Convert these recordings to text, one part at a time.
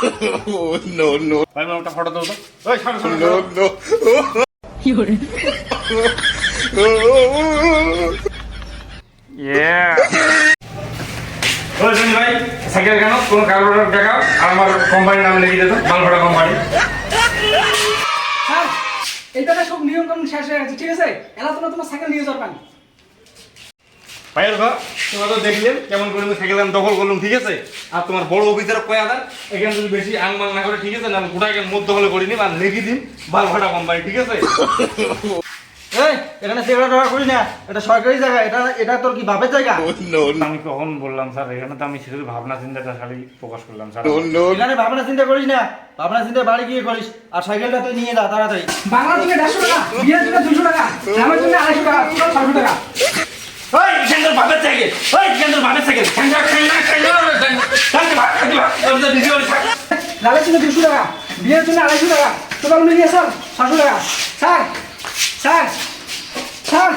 No, no, ভাই আমার একটা ফটো দাও তো। ওই ছাড়ো ছাড়ো no, no. ওই জনি ভাই সাইকেল কেন কোনো কারোর দেখাও আর আমার কোম্পানির নাম লিখে দিত বালভাড়া কোম্পানি। স্যার এইটা সব নিয়ম কানুন শেষ হয়ে গেছে ঠিক আছে এলা তোমার সাইকেল নিয়ে যাওয়ার পানি ভাইয়ের ঘর তোমরা তো দেখলেন কেমন করে আমি সাইকেল দখল করলাম ঠিক আছে আর তোমার বড় অফিসার কয়া দেন এখানে যদি বেশি আংমাং না করে ঠিক আছে না গোটা এখানে মধ্য হলে করিনি আর লিখে দিন বালভাড়া কোম্পানি ঠিক আছে। এই এখানে সিগারেট ব্যবহার করি না, এটা সরকারি জায়গা, এটা তোর কি বাপের জায়গা? No, আমি কখন বললাম স্যার এখানে তো আমি শুধু ভাবনা চিন্তাটা খালি প্রকাশ করলাম স্যার। no, no. এখানে ভাবনা চিন্তা করিস না, ভাবনা চিন্তা বাড়ি গিয়ে করিস। আর সাইকেলটা তুই নিয়ে যা তাড়াতাড়ি। বাংলা থেকে 150 টাকা বিয়ের জন্য 200 টাকা আমার জন্য 250 টাকা টোটাল 600 টাকা ওই কেন্দ্র বাপের সাইকেল ওই কেন্দ্র বাপের সাইকেল লালের জন্য 200 টাকা বিয়ের জন্য 250 টাকা টোটাল মিলিয়ে স্যার 600 টাকা স্যার স্যার স্যার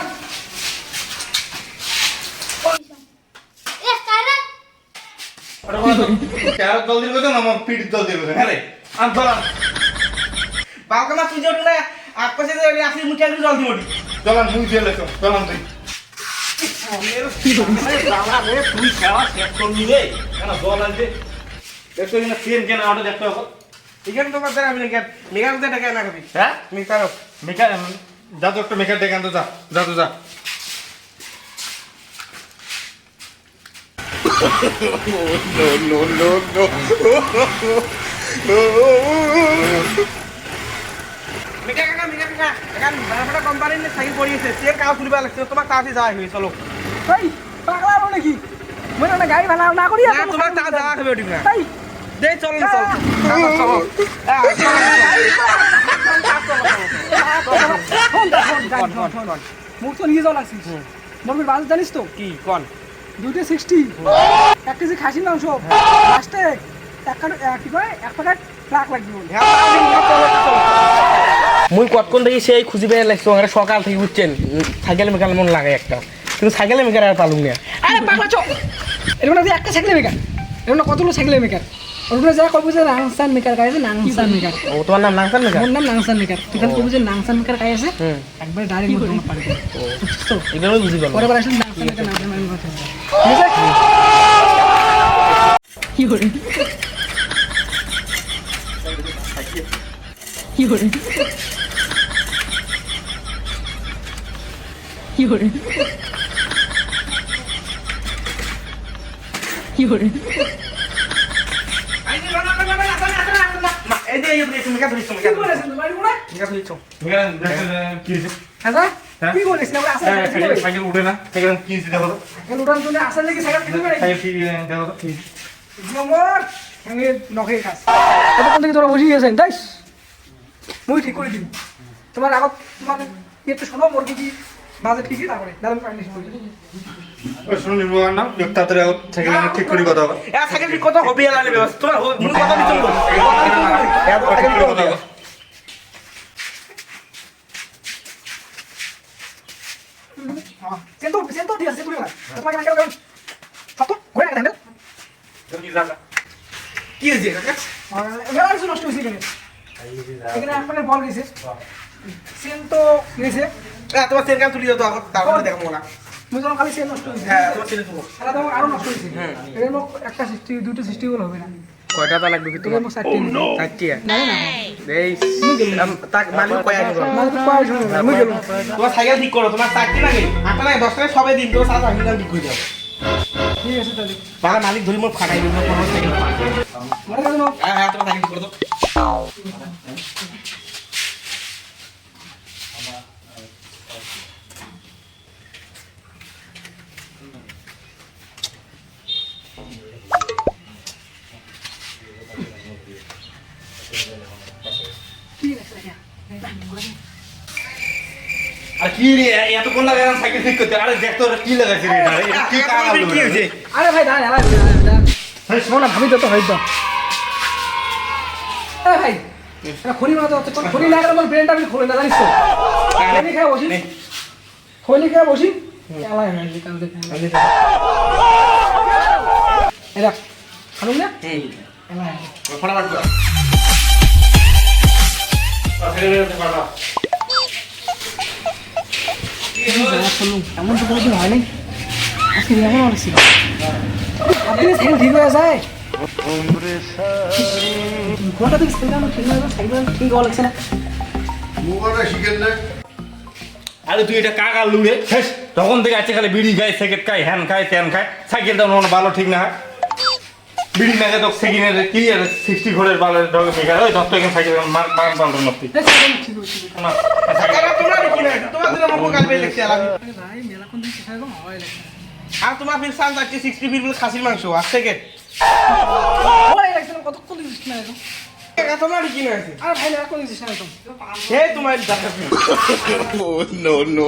চার দল দিয়ে গেছে না আমার পিঠ দল দিয়ে গেছে হ্যাঁ রে আর বলাম বাবা মা তুই জোর না আর পাশে যে আসি মুখে একটু জল দিবি। চলান মুই দিয়ে লেছো চলান তুই তুই খেলা শেষ করবি রে কেন জল আনছে দেখছো কিনা সেম কেন অটো দেখতে হবে এখানে তোমার দ্বারা আমি মেকার টাকা না কবি হ্যাঁ মেকার মেকার যা তো একটা মেকার ডেকে আনতো যা যা তো যা No, no, no, no. Maker কাকা এখন ভাড়া কোম্পানির সাইকেল পড়িয়েছে সে কাউ খুলবা লাগছে তোমার তাড়াতাড়ি যাওয়া হয়ে চলো। এই পাগলা হলো নাকি মনে না গাড়ি ভাড়া না করি না তোমার টাকা যাওয়া হবে ওটি না এই দে চলো চলো চলো মুখ তো নিয়ে যাওয়া লাগছিস মরবির বাজার জানিস তো কি কোন 260 1 কেজি খাসির মাংস লাস্টে কি কয় 1 প্যাকেট ট্রাক লাগবে মুই কতক্ষণ থেকে সেই খুঁজি পেয়ে লাগছো আমরা সকাল থেকে বুঝছেন সাইকেল মেকার মন লাগে একটা কিন্তু সাইকেল মেকার আর পালুম না। আরে পাগলা চো এরকম না একটা সাইকেল মেকার এরকম না কতগুলো সাইকেল মেকার ওরকম যা কইবো যে নাংসান মেকার কাছে নাংসান মেকার ও তোমার নাম নাংসান মেকার? ওর নাম নাংসান মেকার তুই খালি কইবো যে নাংসান মেকার কাছে একবার ডাইরেক্ট মধ্যে মত পারবি তো এটা আমি বুঝি পারলাম। পরে বার আসলে নাংসান মেকার নাংসান মেকার কথা ঠিক আছে কি করে কি করে কি করে কি করে এই যে এই মেকার ধরিস কি বলেছেন তোমার কোনা মেকার ধরিস মেকার কি হয়েছে হ্যাঁ কি বলিস না আমরা আসলে সাইকেল উঠে না সাইকেল কি হয়েছে দেখো তো সাইকেল উড়ান তো আসলে কি সাইকেল কিনবে না সাইকেল কি দেখো তো কি নম্বর আমি নখে খাস এতক্ষণ থেকে তোরা বসে গেছেন তাই মুই ঠিক করে দিন তোমার আগত তোমার একটু শোনো মোর কি বাজেট ঠিকই তারপরে দাম পাইনিস করি ওই শুনুন নির্মাণ নাম তাড়াতাড়ি সাইকেল ঠিক করে কথা হবে এ সাইকেল ঠিক কথা হবে এলা নেবে তোমার মুই কথা দিতে বল এত সাইকেল ঠিক কথা হবে সেন্টো ঠিক আছে পুরো তোমাকে না কেন সব তো ঘুরে না হ্যান্ডেল কি হইছে কাকা? মেলা কিছু নষ্ট হয়েছে এখানে এখানে বল গেছে সেন্টো গেছে তোমার সেল কাম তুলি দাও তো তারপরে দেখাবো না। মুই যখন খালি সেল নষ্ট হয়েছে হ্যাঁ তোমার সেল তুলো। খেলা তো আরো নষ্ট হয়েছে এর মধ্যে একটা সৃষ্টি দুটো সৃষ্টি হলো হবে না কয়টা তা লাগবে তোর মধ্যে 60 চারটিয়া না না এই তাক মালিক কয় আগে বল। মাল তো পাওয়া যাবে না মুই গেলাম তোমার সাইকেল ঠিক করো তোমার চারটি লাগে 8টা লাগে 10টা লাগে সবে দিন তোমার সাথে আমি ঠিক করে দাও। ঠিক আছে তাহলে বাবা মালিক ধরি মোর ফাটাই দিল কোনো সাইকেল মরে গেল না হ্যাঁ হ্যাঁ তোমার সাইকেল ঠিক করে দাও। ঠিক আছে আর কি রে এত কোন লাগে সাইকেল ঠিক করতে আরে দেখ তো কি লাগাইছে রে এটা কি কাজ কি হইছে? আরে ভাই দাঁড়া ভাই শোনো না ভাবি তো হইতো এ ভাই এটা খনি মারা তো খনি না গেলে আমার ব্রেনটা আমি খুলে না জানিস তো খনি খায় বসি খনি খায় বসি এলা এনে কাল দেখে এরা খালুম না ফটাফট কর। এমন তো কোনোদিন হয় নাই আজকে এমন অনেক ছিল আপনি সাইকেল ঠিক হয়ে যায় ঘন্টা থেকে সাইকেল আমার ঠিক হয়ে যায় সাইকেল ঠিক হওয়া লাগছে না মোবাইলটা শিখেন না আরে তুই এটা কাকা লুড়ে শেষ তখন থেকে আছে খালি বিড়ি খায় সিগারেট খায় হ্যান খায় ত্যান খায় সাইকেলটা মনে ভালো ঠিক না হয় বিড়ি না তো সেকেন্ডে কি আর 60 ঘোড়ের বালের ডগে বেকার ওই দত্ত এখন সাইকেল মার মার বান্ডর মতি ঠিক হয়েছে তোমরা কি না তোমার দিনে মকো কাল পেয়ে লিখতে আলাবি ভাই মেলা কোন দিন শেখায় গো হয় লাগে আর তোমার ফির সান যাচ্ছে 60 ফির খাসির মাংস আর সেকেন্ড হয় লাগছে না কতক্ষণ দিন না এখন তোমরা কি না আছে আর ভাই মেলা কোন দিন শেখায় তো হে তোমার দাদা no